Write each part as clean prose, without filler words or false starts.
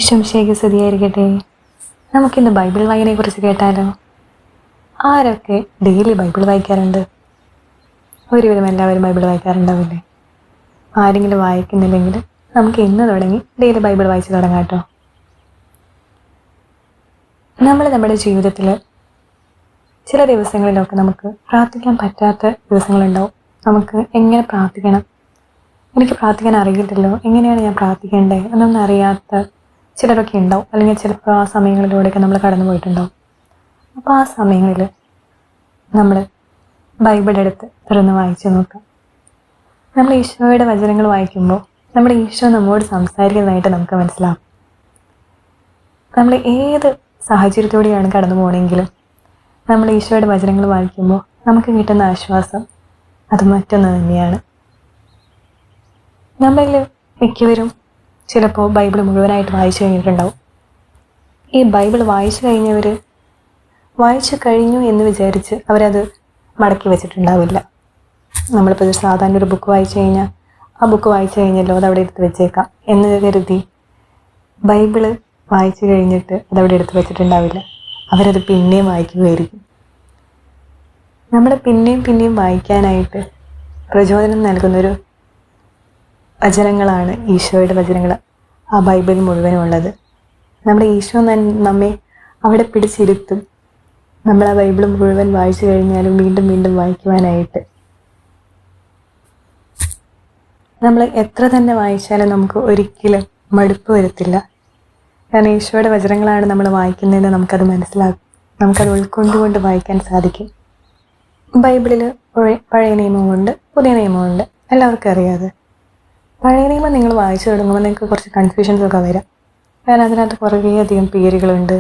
ഈശോമിശിഹായ്ക്ക് സ്തുതിയായിരിക്കട്ടെ. നമുക്കിന്ന് ബൈബിൾ വായനയെക്കുറിച്ച് കേട്ടാലോ? ആരൊക്കെ ഡെയിലി ബൈബിൾ വായിക്കാറുണ്ട്? ഒരുവിധം എല്ലാവരും ബൈബിൾ വായിക്കാറുണ്ടാവില്ലേ? ആരെങ്കിലും വായിക്കുന്നില്ലെങ്കിൽ നമുക്ക് ഇന്ന് തുടങ്ങി ഡെയിലി ബൈബിൾ വായിച്ച് തുടങ്ങാം കേട്ടോ. നമ്മുടെ ജീവിതത്തിൽ ചില ദിവസങ്ങളിലൊക്കെ നമുക്ക് പ്രാർത്ഥിക്കാൻ പറ്റാത്ത ദിവസങ്ങളുണ്ടാവും. നമുക്ക് എങ്ങനെ പ്രാർത്ഥിക്കണം, എനിക്ക് പ്രാർത്ഥിക്കാൻ അറിയില്ലല്ലോ, എങ്ങനെയാണ് ഞാൻ പ്രാർത്ഥിക്കേണ്ടത് എന്നൊന്നും അറിയാത്ത ചിലരൊക്കെ ഉണ്ടാവും. അല്ലെങ്കിൽ ചിലപ്പോൾ ആ സമയങ്ങളിലൂടെയൊക്കെ നമ്മൾ കടന്നു പോയിട്ടുണ്ടാവും. അപ്പോൾ ആ സമയങ്ങളിൽ നമ്മൾ ബൈബിൾ എടുത്ത് തുറന്ന് വായിച്ച് നോക്കാം. നമ്മൾ ഈശോയുടെ വചനങ്ങൾ വായിക്കുമ്പോൾ നമ്മുടെ ഈശോ നമ്മോട് സംസാരിക്കുന്നതായിട്ട് നമുക്ക് മനസ്സിലാവും. നമ്മൾ ഏത് സാഹചര്യത്തോടെയാണ് കടന്നു പോകണമെങ്കിലും നമ്മൾ ഈശോയുടെ വചനങ്ങൾ വായിക്കുമ്പോൾ നമുക്ക് കിട്ടുന്ന ആശ്വാസം അത് മറ്റൊന്ന് തന്നെയാണ്. നമ്മളിൽ മിക്കവരും ചിലപ്പോൾ ബൈബിൾ മുഴുവനായിട്ട് വായിച്ചു കഴിഞ്ഞിട്ടുണ്ടാവും. ഈ ബൈബിൾ വായിച്ചു കഴിഞ്ഞു എന്ന് വിചാരിച്ച് അവരത് മടക്കി വെച്ചിട്ടുണ്ടാവില്ല. നമ്മളിപ്പോൾ ഒരു സാധാരണ ഒരു ബുക്ക് വായിച്ചു കഴിഞ്ഞാൽ ആ ബുക്ക് വായിച്ചു കഴിഞ്ഞല്ലോ, അതവിടെ എടുത്ത് വെച്ചേക്കാം എന്ന് കരുതി ബൈബിള് വായിച്ചു കഴിഞ്ഞിട്ട് അതവിടെ എടുത്ത് വെച്ചിട്ടുണ്ടാവില്ല. അവരത് പിന്നെയും വായിക്കുകയായിരിക്കും. നമ്മൾ പിന്നെയും വായിക്കാനായിട്ട് പ്രചോദനം നൽകുന്നൊരു വചനങ്ങളാണ് ഈശോയുടെ വചനങ്ങൾ. ആ ബൈബിൾ മുഴുവനും ഉള്ളത് നമ്മുടെ ഈശോ നമ്മെ അവിടെ പിടിച്ചിരുത്തും. നമ്മൾ ആ ബൈബിൾ മുഴുവൻ വായിച്ചു കഴിഞ്ഞാലും വീണ്ടും വായിക്കുവാനായിട്ട്. നമ്മൾ എത്ര തന്നെ വായിച്ചാലും നമുക്ക് ഒരിക്കലും മടുപ്പ് വരത്തില്ല. കാരണം ഈശോയുടെ വചനങ്ങളാണ് നമ്മൾ വായിക്കുന്നതെന്ന് നമുക്കത് മനസ്സിലാകും. നമുക്കത് ഉൾക്കൊണ്ടുകൊണ്ട് വായിക്കാൻ സാധിക്കും. ബൈബിളിൽ പഴയ നിയമമുണ്ട്, പുതിയ നിയമമുണ്ട്, എല്ലാവർക്കും അറിയാതെ. പഴയ നിയമം നിങ്ങൾ വായിച്ചു തുടങ്ങുമ്പോൾ നിങ്ങൾക്ക് കുറച്ച് കൺഫ്യൂഷൻസൊക്കെ വരാം. കാരണം അതിനകത്ത് കുറേയധികം പേരുകളുണ്ട്,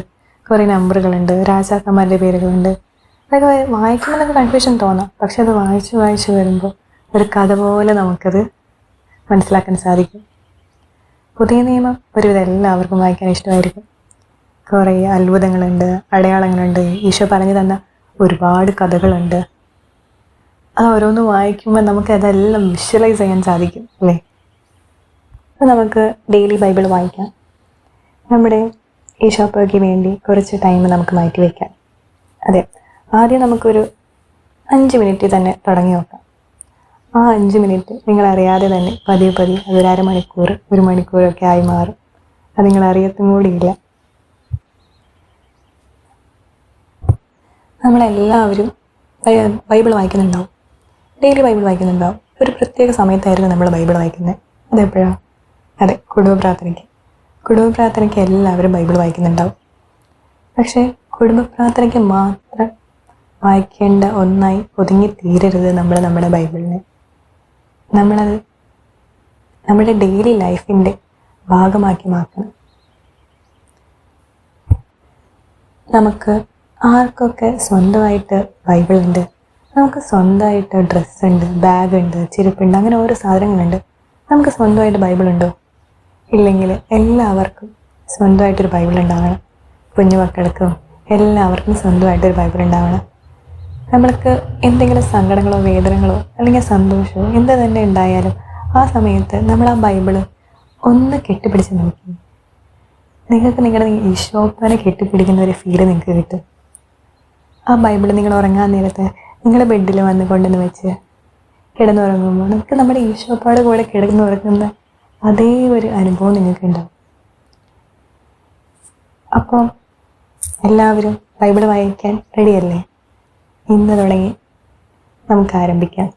കുറേ നമ്പറുകളുണ്ട്, രാജാക്കന്മാരുടെ പേരുകളുണ്ട്. അതൊക്കെ വായിക്കുമ്പോൾ നിങ്ങൾക്ക് കൺഫ്യൂഷൻ തോന്നാം. പക്ഷെ അത് വായിച്ച് വരുമ്പോൾ ഒരു കഥ പോലെ നമുക്കത് മനസ്സിലാക്കാൻ സാധിക്കും. പുതിയ നിയമം ഒരുവിധം എല്ലാവർക്കും വായിക്കാൻ ഇഷ്ടമായിരിക്കും. കുറേ അത്ഭുതങ്ങളുണ്ട്, അടയാളങ്ങളുണ്ട്, ഈശോ പറഞ്ഞു തന്ന ഒരുപാട് കഥകളുണ്ട്. അത് ഓരോന്ന് വായിക്കുമ്പോൾ നമുക്ക് അതെല്ലാം വിഷ്വലൈസ് ചെയ്യാൻ സാധിക്കും അല്ലേ? അപ്പോൾ നമുക്ക് ഡെയിലി ബൈബിൾ വായിക്കാം. നമ്മുടെ ഈശോയ്ക്ക് വേണ്ടി കുറച്ച് ടൈം നമുക്ക് മാറ്റി വയ്ക്കാം. അതെ, ആദ്യം നമുക്കൊരു 5 മിനിറ്റ് തന്നെ തുടങ്ങി നോക്കാം. ആ 5 മിനിറ്റ് നിങ്ങളറിയാതെ തന്നെ പതിയെ അതൊരു അരമണിക്കൂർ, 1 മണിക്കൂറൊക്കെ ആയി മാറും. അത് നിങ്ങളറിയത്തും കൂടിയില്ല. നമ്മളെല്ലാവരും ബൈബിൾ വായിക്കുന്നുണ്ടാവും, ഡെയിലി ബൈബിൾ വായിക്കുന്നുണ്ടാവും. ഒരു പ്രത്യേക സമയത്തായിരുന്നു നമ്മൾ ബൈബിൾ വായിക്കുന്നത്. അതെപ്പോഴാണ്? അതെ, കുടുംബ പ്രാർത്ഥനയ്ക്ക് എല്ലാവരും ബൈബിൾ വായിക്കുന്നുണ്ടാവും. പക്ഷേ കുടുംബ പ്രാർത്ഥനയ്ക്ക് മാത്രം വായിക്കേണ്ട ഒന്നായി ഒതുങ്ങി തീരരുത് നമ്മുടെ ബൈബിളിനെ. നമ്മളത് നമ്മുടെ ഡെയിലി ലൈഫിൻ്റെ ഭാഗമാക്കി മാറ്റണം. നമുക്ക് ആർക്കൊക്കെ സ്വന്തമായിട്ട് ബൈബിളുണ്ട്, നമുക്ക് സ്വന്തമായിട്ട് ഡ്രസ്സുണ്ട്, ബാഗുണ്ട്, ചെരുപ്പുണ്ട്, അങ്ങനെ ഓരോ സാധനങ്ങളുണ്ട്. നമുക്ക് സ്വന്തമായിട്ട് ബൈബിളുണ്ടോ? ഇല്ലെങ്കിൽ എല്ലാവർക്കും സ്വന്തമായിട്ടൊരു ബൈബിൾ ഉണ്ടാവണം. കുഞ്ഞു മക്കൾക്കും എല്ലാവർക്കും സ്വന്തമായിട്ടൊരു ബൈബിൾ ഉണ്ടാവണം. നമ്മൾക്ക് എന്തെങ്കിലും സങ്കടങ്ങളോ വേദനകളോ അല്ലെങ്കിൽ സന്തോഷമോ എന്ത് തന്നെ ഉണ്ടായാലും ആ സമയത്ത് നമ്മൾ ആ ബൈബിള് ഒന്ന് കെട്ടിപ്പിടിച്ച് നോക്കി. നിങ്ങൾക്ക് നിങ്ങളുടെ ഈശോപ്പനെ കെട്ടിപ്പിടിക്കുന്ന ഒരു ഫീല് നിങ്ങൾക്ക് കിട്ടും. ആ ബൈബിൾ നിങ്ങൾ ഉറങ്ങാൻ നേരത്ത് നിങ്ങളുടെ ബെഡിൽ വന്ന് കൊണ്ടുവന്ന് വെച്ച് കിടന്നുറങ്ങുമ്പോൾ നമുക്ക് നമ്മുടെ ഈശോപ്പാടെ കൂടെ കിടന്നുറങ്ങുന്ന അതേ ഒരു അനുഭവം നിങ്ങൾക്ക് ഉണ്ടാവും. അപ്പോൾ എല്ലാവരും ബൈബിൾ വായിക്കാൻ റെഡിയല്ലേ? ഇന്ന് തുടങ്ങി നമുക്ക് ആരംഭിക്കാം.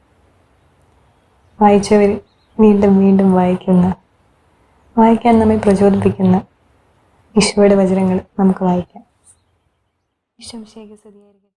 വായിച്ചവർ വീണ്ടും വായിക്കാൻ നമ്മെ പ്രചോദിപ്പിക്കുന്ന ഈശോയുടെ വചനങ്ങൾ നമുക്ക് വായിക്കാം. ഈശോമിശിഹായ്ക്ക് സ്തുതിയായിരിക്കട്ടെ.